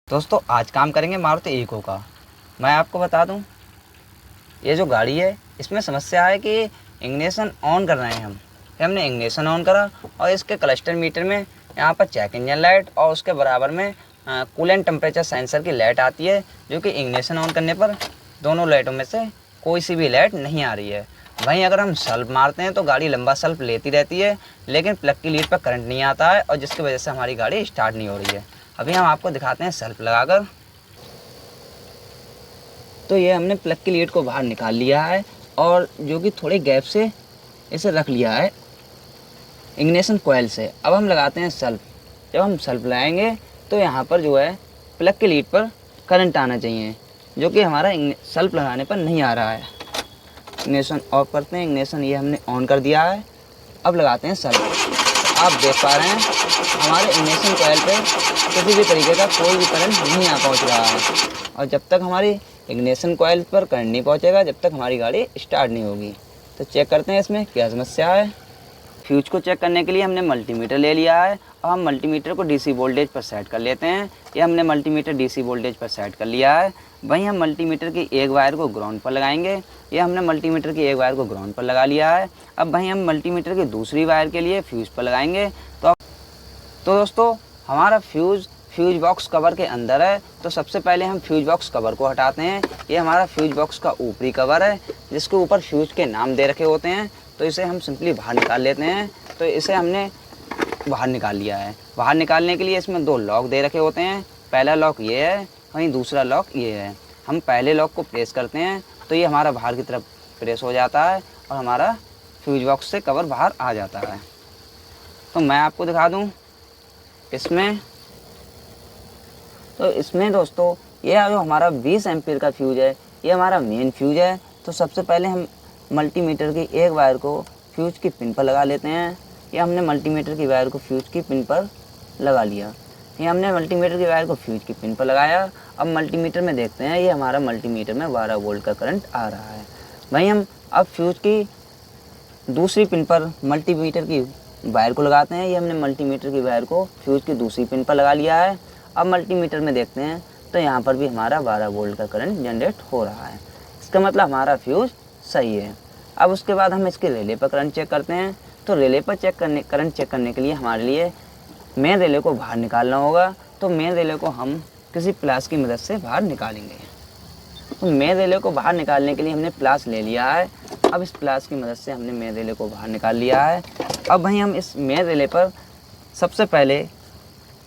दोस्तों आज काम करेंगे मारुति इको का। मैं आपको बता दूं, ये जो गाड़ी है इसमें समस्या है कि इग्निशन ऑन कर रहे हैं हम। हमने इग्निशन ऑन करा और इसके क्लस्टर मीटर में यहाँ पर चेक इंजन लाइट और उसके बराबर में कूलेंट टेम्परेचर सेंसर की लाइट आती है, जो कि इग्निशन ऑन करने पर दोनों लाइटों में से कोई सी भी लाइट नहीं आ रही है। वहीं अगर हम सल्फ मारते हैं तो गाड़ी लंबा सल्फ लेती रहती है, लेकिन प्लग की लीड पर करंट नहीं आता है और जिसकी वजह से हमारी गाड़ी स्टार्ट नहीं हो रही है। अभी हम आपको दिखाते हैं सल्फ लगाकर। तो ये हमने प्लग की लीड को बाहर निकाल लिया है और जो कि थोड़े गैप से इसे रख लिया है इग्निशन कॉइल से। अब हम लगाते हैं सल्फ। जब हम सल्फ लगाएंगे तो यहाँ पर जो है प्लग की लीड पर करंट आना चाहिए, जो कि हमारा सल्फ लगाने पर नहीं आ रहा है। इग्निशन ऑफ करते हैं। इग्निशन ये हमने ऑन कर दिया है। अब लगाते हैं सल्फ। आप देख पा रहे हैं हमारे इग्निशन कॉइल पे किसी भी तरीके का कोई भी करंट नहीं आ पहुँच रहा है, और जब तक हमारी इग्निशन कॉइल पर करंट नहीं पहुँचेगा जब तक हमारी गाड़ी स्टार्ट नहीं होगी। तो चेक करते हैं इसमें क्या समस्या है। फ्यूज को चेक करने के लिए हमने मल्टीमीटर ले लिया है और हम मल्टीमीटर को डीसी वोल्टेज पर सेट कर लेते हैं। ये हमने मल्टीमीटर डीसी वोल्टेज पर सेट कर लिया है। वहीं हम मल्टीमीटर की एक वायर को ग्राउंड पर लगाएंगे। ये हमने मल्टीमीटर की एक वायर को ग्राउंड पर लगा लिया है। अब वहीं हम मल्टीमीटर की दूसरी वायर के लिए फ्यूज पर लगाएंगे। तो दोस्तों हमारा फ्यूज बॉक्स कवर के अंदर है। तो सबसे पहले हम फ्यूज बॉक्स कवर को हटाते हैं। ये हमारा फ्यूज बॉक्स का ऊपरी कवर है, जिसके ऊपर फ्यूज के नाम दे रखे होते हैं। तो इसे हम सिंपली बाहर निकाल लेते हैं। तो इसे हमने बाहर निकाल लिया है। बाहर निकालने के लिए इसमें दो लॉक दे रखे होते हैं। पहला लॉक ये है, वहीं दूसरा लॉक ये है। हम पहले लॉक को प्रेस करते हैं तो ये हमारा बाहर की तरफ प्रेस हो जाता है और हमारा फ्यूज बॉक्स से कवर बाहर आ जाता है। तो मैं आपको दिखा दूँ इसमें दोस्तों ये जो हमारा 20 एम्पीयर का फ्यूज है, ये हमारा मेन फ्यूज है। तो सबसे पहले हम मल्टीमीटर की एक वायर को फ्यूज की पिन पर लगा लेते हैं। ये हमने मल्टीमीटर की वायर को फ्यूज की पिन पर लगा लिया। ये हमने मल्टीमीटर की वायर को फ्यूज की पिन पर लगाया। अब मल्टीमीटर में देखते हैं, ये हमारा मल्टीमीटर में 12 वोल्ट का करंट आ रहा है। वहीं हम अब फ्यूज की दूसरी पिन पर मल्टीमीटर की वायर को लगाते हैं। ये हमने मल्टीमीटर की वायर को फ्यूज की दूसरी पिन पर लगा लिया है। अब मल्टीमीटर में देखते हैं तो यहाँ पर भी हमारा 12 वोल्ट का करंट जनरेट हो रहा है। इसका मतलब हमारा फ्यूज सही है। अब उसके बाद हम इसके रिले पर करंट चेक करते हैं। तो रिले पर करंट चेक करने के लिए हमारे लिए मेन रिले को बाहर निकालना होगा। तो मेन रिले को हम किसी प्लास की मदद से बाहर निकालेंगे। तो मेन रिले को बाहर निकालने के लिए हमने प्लास ले लिया है। अब इस प्लास की मदद से हमने मेन रिले को बाहर निकाल लिया है। अब वहीं हम इस मेन रिले पर सबसे पहले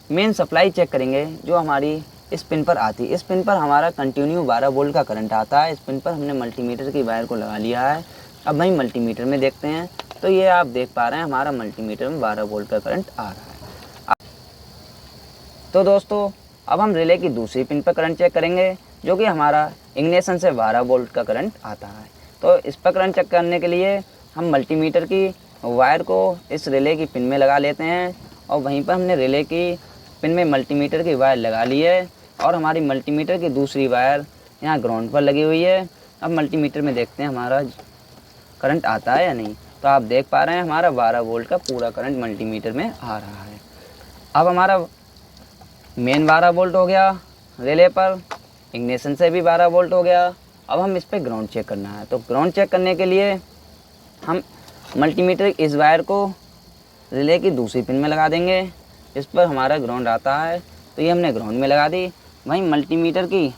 मेन सप्लाई चेक करेंगे, जो हमारी इस पिन पर आती है। इस पिन पर हमारा कंटिन्यू 12 वोल्ट का करंट आता है। इस पिन पर हमने मल्टीमीटर की वायर को लगा लिया है। अब वहीं मल्टीमीटर में देखते हैं तो ये आप देख पा रहे हैं हमारा मल्टीमीटर में 12 वोल्ट का करंट आ रहा है। तो दोस्तों अब हम रिले की दूसरी पिन पर करंट चेक करेंगे, जो कि हमारा इग्निशन से 12 वोल्ट का करंट आता है। तो इस पर करंट चेक करने के लिए हम मल्टीमीटर की वायर को इस रिले की पिन में लगा लेते हैं और वहीं पर हमने रिले की पिन में मल्टीमीटर की वायर लगा ली है और हमारी मल्टीमीटर की दूसरी वायर यहाँ ग्राउंड पर लगी हुई है। अब मल्टीमीटर में देखते हैं हमारा करंट आता है या नहीं। तो आप देख पा रहे हैं हमारा 12 वोल्ट का पूरा करंट मल्टीमीटर में आ रहा है। अब हमारा मेन 12 वोल्ट हो गया रिले पर, इग्निशन से भी 12 वोल्ट हो गया। अब हम इस पर ग्राउंड चेक करना है। तो ग्राउंड चेक करने के लिए हम मल्टीमीटर इस वायर को रिले की दूसरी पिन में लगा देंगे। इस पर हमारा ग्राउंड आता है तो ये हमने ग्राउंड में लगा दी। वहीं मल्टीमीटर की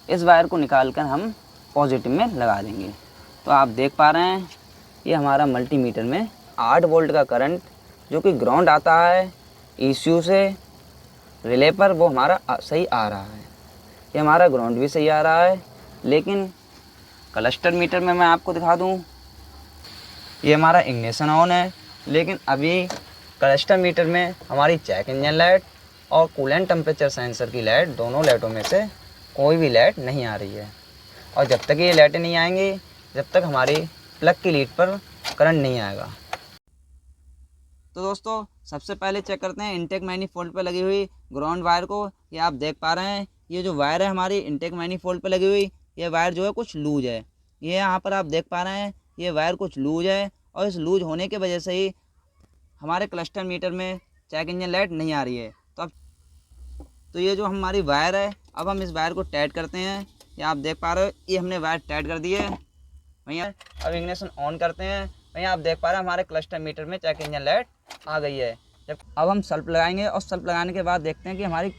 इस वायर को निकाल कर हम पॉजिटिव में लगा देंगे। तो आप देख पा रहे हैं ये हमारा मल्टीमीटर में 8 वोल्ट का करंट जो कि ग्राउंड आता है ECU से रिले पर, वो हमारा सही आ रहा है। ये हमारा ग्राउंड भी सही आ रहा है। लेकिन क्लस्टर मीटर में मैं आपको दिखा दूँ, ये हमारा इग्निशन ऑन है, लेकिन अभी क्लस्टर मीटर में हमारी चेक इंजन लाइट और कूलेंट टेम्परेचर सेंसर की लाइट, दोनों लाइटों में से कोई भी लाइट नहीं आ रही है। और जब तक ये लाइटें नहीं आएंगी जब तक हमारी प्लग की लीड पर करंट नहीं आएगा। तो दोस्तों सबसे पहले चेक करते हैं इनटेक मैनीफोल्ड पर लगी हुई ग्राउंड वायर को। ये आप देख पा रहे हैं ये जो वायर है हमारी इनटेक मैनीफोल्ड पर लगी हुई, ये वायर जो है कुछ लूज है। ये यहाँ पर आप देख पा रहे हैं ये वायर कुछ लूज है और इस लूज होने की वजह से ही हमारे क्लस्टर मीटर में चेक इंजन लाइट नहीं आ रही है। तो अब तो ये जो हमारी वायर है, अब हम इस वायर को टाइट करते हैं। ये आप देख पा रहे हो, ये हमने वायर टाइट कर दी है भैया। अब इग्निशन ऑन करते हैं भैया। आप देख पा रहे हैं हमारे क्लस्टर मीटर में चेक इंजन लाइट आ गई है। जब अब हम सल्फ लगाएंगे और सल्फ लगाने के बाद देखते हैं कि हमारी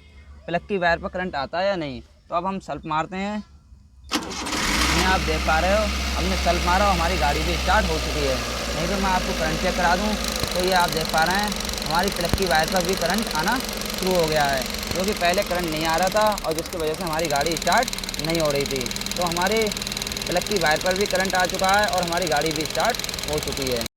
प्लग की वायर पर करंट आता है या नहीं। तो अब हम सल्फ मारते हैं। भैया आप देख पा रहे हो, हमने सल्फ मारा और हमारी गाड़ी भी स्टार्ट हो चुकी है। नहीं तो मैं आपको करंट चेक करा दूँ। तो ये आप देख पा रहे हैं हमारी प्लग की वायर पर भी करंट आना शुरू हो गया है, क्योंकि पहले करंट नहीं आ रहा था और जिसकी वजह से हमारी गाड़ी स्टार्ट नहीं हो रही थी। तो हमारे प्लग की वायर पर भी करंट आ चुका है और हमारी गाड़ी भी स्टार्ट हो चुकी है।